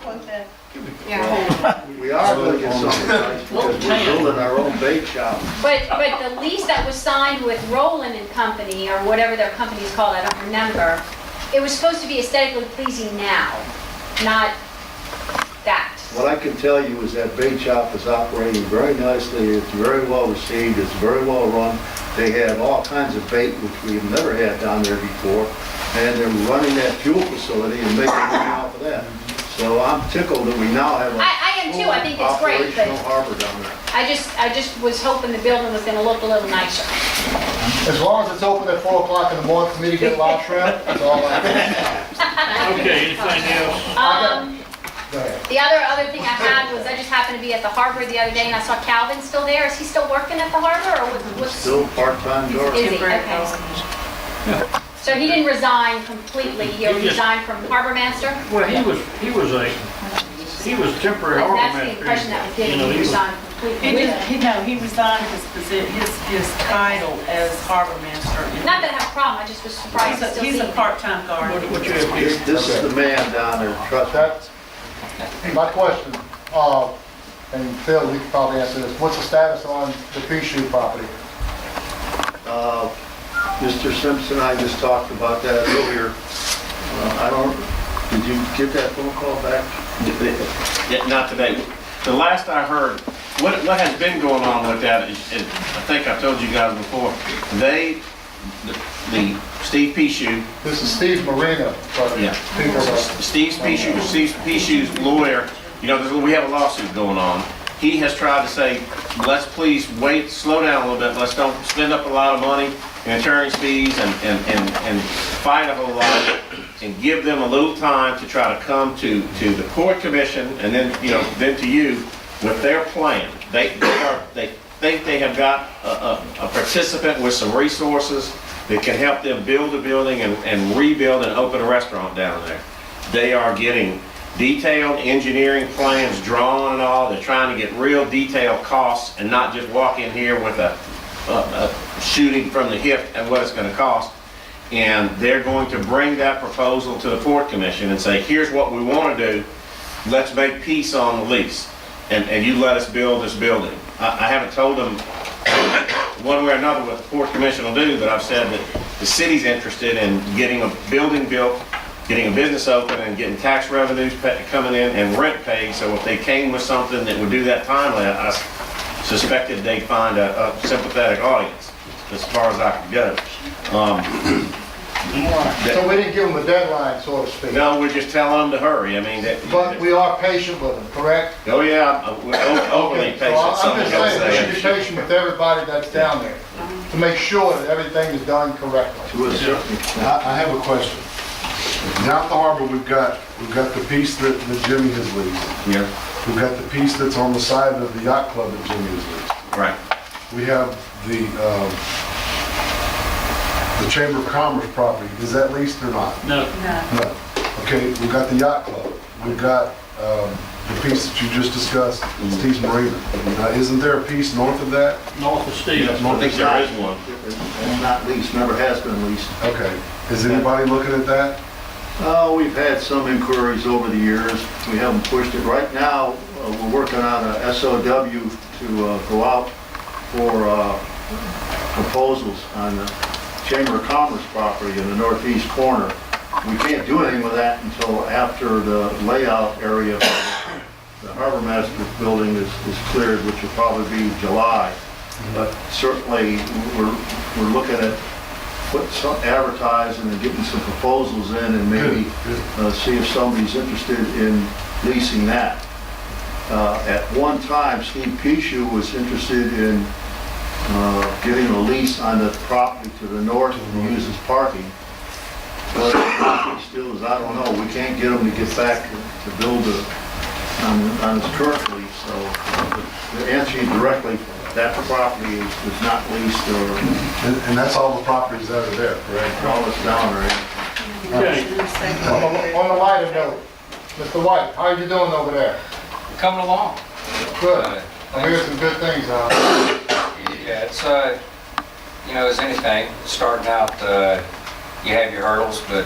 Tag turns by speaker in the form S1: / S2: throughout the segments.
S1: want that.
S2: We are going to get something nice because we're building our own bake shop.
S3: But the lease that was signed with Roland and Company, or whatever their company's called, I don't remember, it was supposed to be aesthetically pleasing now, not that.
S2: What I can tell you is that bake shop is operating very nicely. It's very well received. It's very well run. They have all kinds of bait, which we've never had down there before. And they're running that fuel facility and making money off of that. So I'm tickled that we now have a
S3: I am too, I think it's great,
S2: operational
S3: but
S2: harbor down there.
S3: I just was hoping the building was gonna look a little nicer.
S4: As long as it's open at 4 o'clock in the morning for me to get live shrimp, that's all I need.
S5: Okay, anything else?
S4: Go ahead.
S3: The other thing I had was I just happened to be at the harbor the other day and I saw Calvin still there. Is he still working at the harbor or what's?
S2: Still part-time guard.
S3: Is he? Okay. So he didn't resign completely, he resigned from harbor master?
S5: Well, he was temporary harbor
S3: That's
S5: master.
S3: the impression that was given,
S5: You know,
S3: he
S5: was-
S3: resigned completely.
S1: He resigned his title as harbor master.
S3: Not that I have a problem, I just was surprised to still see
S1: He's a
S3: him.
S1: part-time guard.
S5: What you have here?
S2: This is the man down there, trust me.
S4: That's my question, and Phil, you can probably answer this. What's the status on the Pichu property?
S2: Mr. Simpson, I just talked about that earlier. Did you get that phone call back?
S6: Yeah, not today. The last I heard, what has been going on with that is, I think I told you guys before, the Steve Pichu,
S4: This is Steve Marina, but
S6: Yeah.
S4: people are...
S6: Steve Pichu's lawyer, you know, we have a lawsuit going on. He has tried to say, let's please wait, slow down a little bit, let's don't spend up a lot of money in attorney's fees and fight a whole lot, and give them a little time to try to come to the court commission and then, you know, then to you with their plan. They think they have got a participant with some resources that can help them build a building and rebuild and open a restaurant down there. They are getting detailed engineering plans drawn and all. They're trying to get real detailed costs and not just walk in here with a shooting from the hip at what it's going to cost. And they're going to bring that proposal to the Port Commission and say, here's what we want to do. Let's make peace on the lease. And you let us build this building. I haven't told them one way or another what the Port Commission will do, but I've said that the city's interested in getting a building built, getting a business open, and getting tax revenues coming in and rent paid. So if they came with something that would do that timely, I suspected they'd find a sympathetic audience, as far as I could go.
S4: So we didn't give them a deadline, so to speak.
S6: No, we're just telling them to hurry. I mean,
S4: But we are patient with them, correct?
S6: oh yeah, we're overly
S4: So
S6: patient.
S4: I'm
S6: Some
S4: just
S6: people
S4: saying, we should be
S6: say.
S4: patient with everybody that's down there to make sure that everything is done correctly.
S2: To a certain extent.
S7: I have a question. Down at the harbor, we've got the piece that Jimmy has leased.
S6: Yeah,
S7: We've got the piece that's on the side of the yacht club that Jimmy has leased.
S6: right.
S7: We have the Chamber of Commerce property. Is that leased or not?
S5: No,
S7: No. Okay, we've got the yacht club. We've got the piece that you just discussed, Steve's Marina. Now, isn't there a piece north of that?
S5: north of Stevens.
S6: I think there is one.
S2: It's not leased, never has been leased.
S7: Okay. Is anybody looking at that?
S2: We've had some inquiries over the years. We haven't pushed it. Right now, we're working on a SOW to go out for proposals on the Chamber of Commerce property in the northeast corner. We can't do anything with that until after the layout area of the Harbor Master's building is cleared, which will probably be July. But certainly, we're looking at putting some advertising and getting some proposals in and maybe see if somebody's interested in leasing that. At one time, Steve Pichu was interested in getting a lease on the property to the north and use as parking. But still is, I don't know, we can't get him to get back to build on his current lease. So to answer you directly, that property is not leased or
S7: And that's all the properties that are there, correct?
S2: all it's down there.
S5: Okay,
S4: On a lighter note, Mr. White, how are you doing over there?
S8: Coming along.
S4: Good. I hear some good things,
S8: Yeah, it's, you know, as anything, starting out, you have your hurdles, but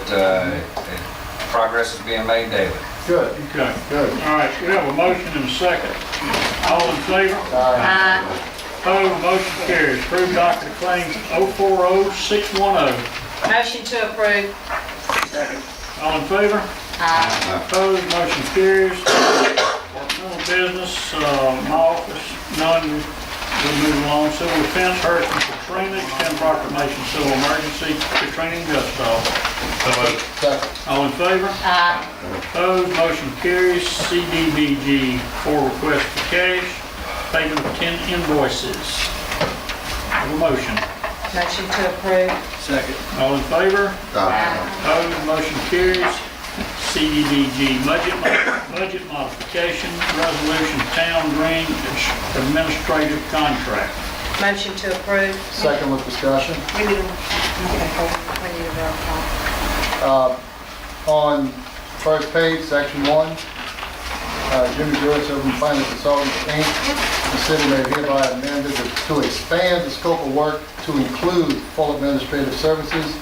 S8: progress is being made daily.
S4: Good,
S5: Okay.
S4: good.
S5: All right, we have a motion and a second. All in favor? Opposed, motion carries. Approved docket of claims 040610.
S1: Motion to approve.
S5: All in favor? Opposed, motion carries. No business, my office, none. We'll move along. Civil defense, Hurricane Katrina, extend proclamation, civil emergency, Katrina and Gustav.
S4: Second.
S5: All in favor? Opposed, motion carries. CDBG, 4 requests for cash, payment of 10 invoices. Have a motion.
S1: Motion to approve.
S5: All in favor? Opposed, motion carries. CDBG, budget modification, resolution, town green administrative contract.
S1: Motion to approve.
S4: Second with discussion.
S1: We need a roll call.
S4: On first page, section 1, Jimmy Joyce, Urban Planning Consultants, Inc. The city may hereby amend it to expand the scope of work to include full administrative services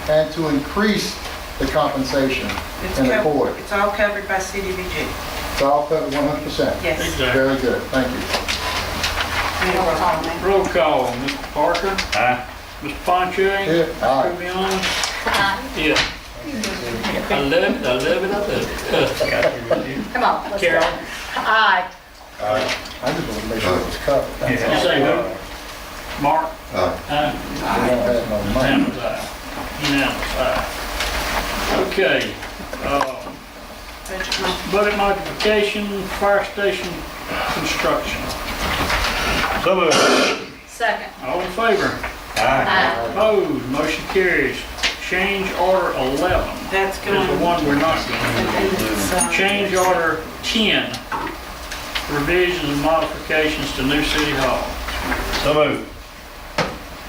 S4: and to increase the compensation in accord.
S1: It's all covered by CDBG.
S4: It's all covered 100%.
S1: Yes.
S5: Exactly.
S4: Very good, thank you.
S5: Roll call, Mr. Parker. Aye. Mr. Ponche.
S4: Here, aye.
S5: Mr. Beyond. Yeah. I love it, I love it, I love it.
S3: Come on, let's go.
S5: Carol.
S3: Aye.
S4: I just want to make sure it was covered.
S5: You say who? Mark?
S4: We don't have no money.
S5: Unanimous aye. Unanimous aye. Okay. Budget modification, fire station construction.
S3: Second.
S5: All in favor? Opposed, motion carries. Change order 11
S1: That's
S5: is
S1: going.
S5: the one we're not going to do. Change order 10, revisions and modifications to new city hall.
S9: So moved.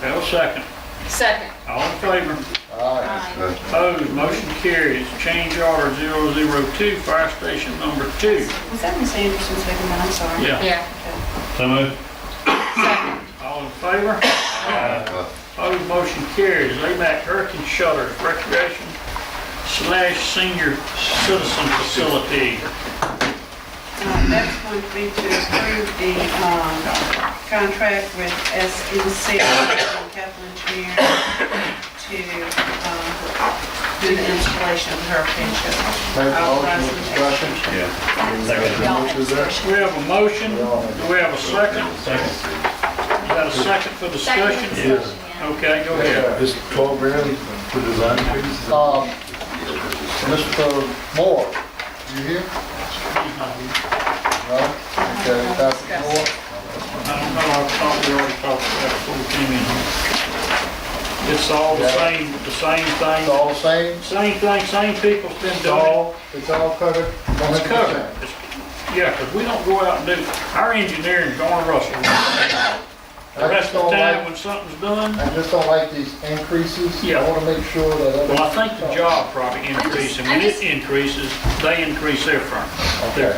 S5: Have a second.
S3: Second.
S5: All in favor?
S4: Aye.
S5: Opposed, motion carries. Change order 002, fire station number 2.
S1: Was that Ms. Anderson's second one? I'm sorry.
S5: Yeah.
S3: Yeah.
S9: So moved.
S5: All in favor? Opposed, motion carries. AMAC Hurricane Shutters Recreation/Senior Citizen Facility.
S1: That's going to be to approve the contract with SNC, Capital Engineering, to do the installation of the hurricane shutter.
S4: Make a motion with discussion.
S5: We have a motion. Do we have a second? You got a second for discussion?
S3: Yes.
S5: Okay, go ahead.
S7: It's 12 grand for design fees?
S4: Mr. Moore, you here? No? Okay, Pastor Moore?
S5: I don't know, I thought we already talked about it before we came in here. It's all the same
S4: It's
S5: thing.
S4: all the same?
S5: Same thing, same people's been
S4: It's
S5: doing it.
S4: all covered 100%?
S5: It's covered. Yeah, because we don't go out and do, our engineering, Garner Russell. The rest of the time, when something's done,
S4: I just don't like these increases.
S5: Yeah.
S4: I want to make sure that.
S5: well, I think the job probably increases, and when it increases, they increase their firm.
S4: Okay.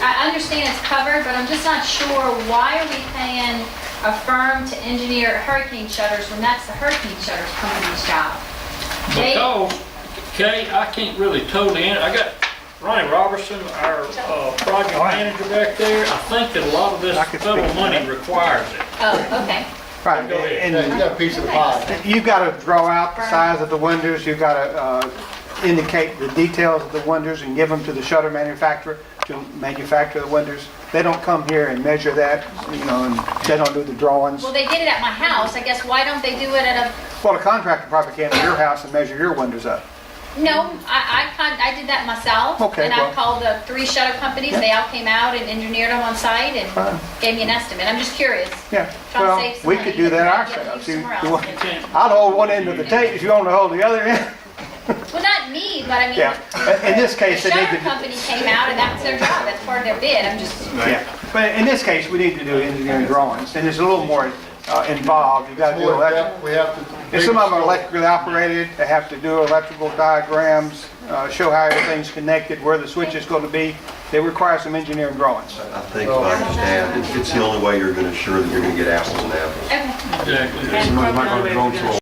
S3: I understand it's covered, but I'm just not sure, why are we paying a firm to engineer hurricane shutters when that's the hurricane shutters company's job? They-
S5: Because, Kay, I can't really totally, I got Ronnie Robertson, our project manager back there. I think that a lot of this federal money requires it.
S3: Oh, okay.
S10: Right,
S5: Go ahead.
S4: Yeah,
S10: and
S4: you got a piece of the pie.
S10: you've got to draw out the size of the windows, you've got to indicate the details of the windows and give them to the shutter manufacturer to manufacture the windows. They don't come here and measure that, you know, and they don't do the drawings.
S3: Well, they did it at my house. I guess why don't they do it at a,
S10: Well, the contractor probably came to your house and measure your windows up.
S3: no, I did that myself.
S10: Okay,
S3: And I
S10: well.
S3: called the 3 shutter companies. They all came out and engineered them on site and
S10: Fine.
S3: gave me an estimate. I'm just curious.
S10: Yeah,
S3: Trying to
S10: well,
S3: save some
S10: we
S3: money,
S10: could do that
S3: but
S10: ourselves.
S3: use
S10: You-
S3: somewhere
S10: you
S3: else.
S10: want- I'll hold one end of the tape if you want to hold the other end.
S3: Well, not me, but I mean,
S10: Yeah, in this
S3: the
S10: case, they need
S3: shutter
S10: to,
S3: company came out and that's their job. That's part of their bid. I'm just,
S10: yeah, but in this case, we need to do engineering drawings, and it's a little more involved. You've got to do electrical.
S4: We have to.
S10: If some of them are electrically operated, they have to do electrical diagrams, show how everything's connected, where the switch is going to be. They require some engineering drawings.
S11: I think, if I can just add, it's the only way you're going to ensure that you're going to get apples and apples.
S3: okay.
S5: Exactly.
S1: And probably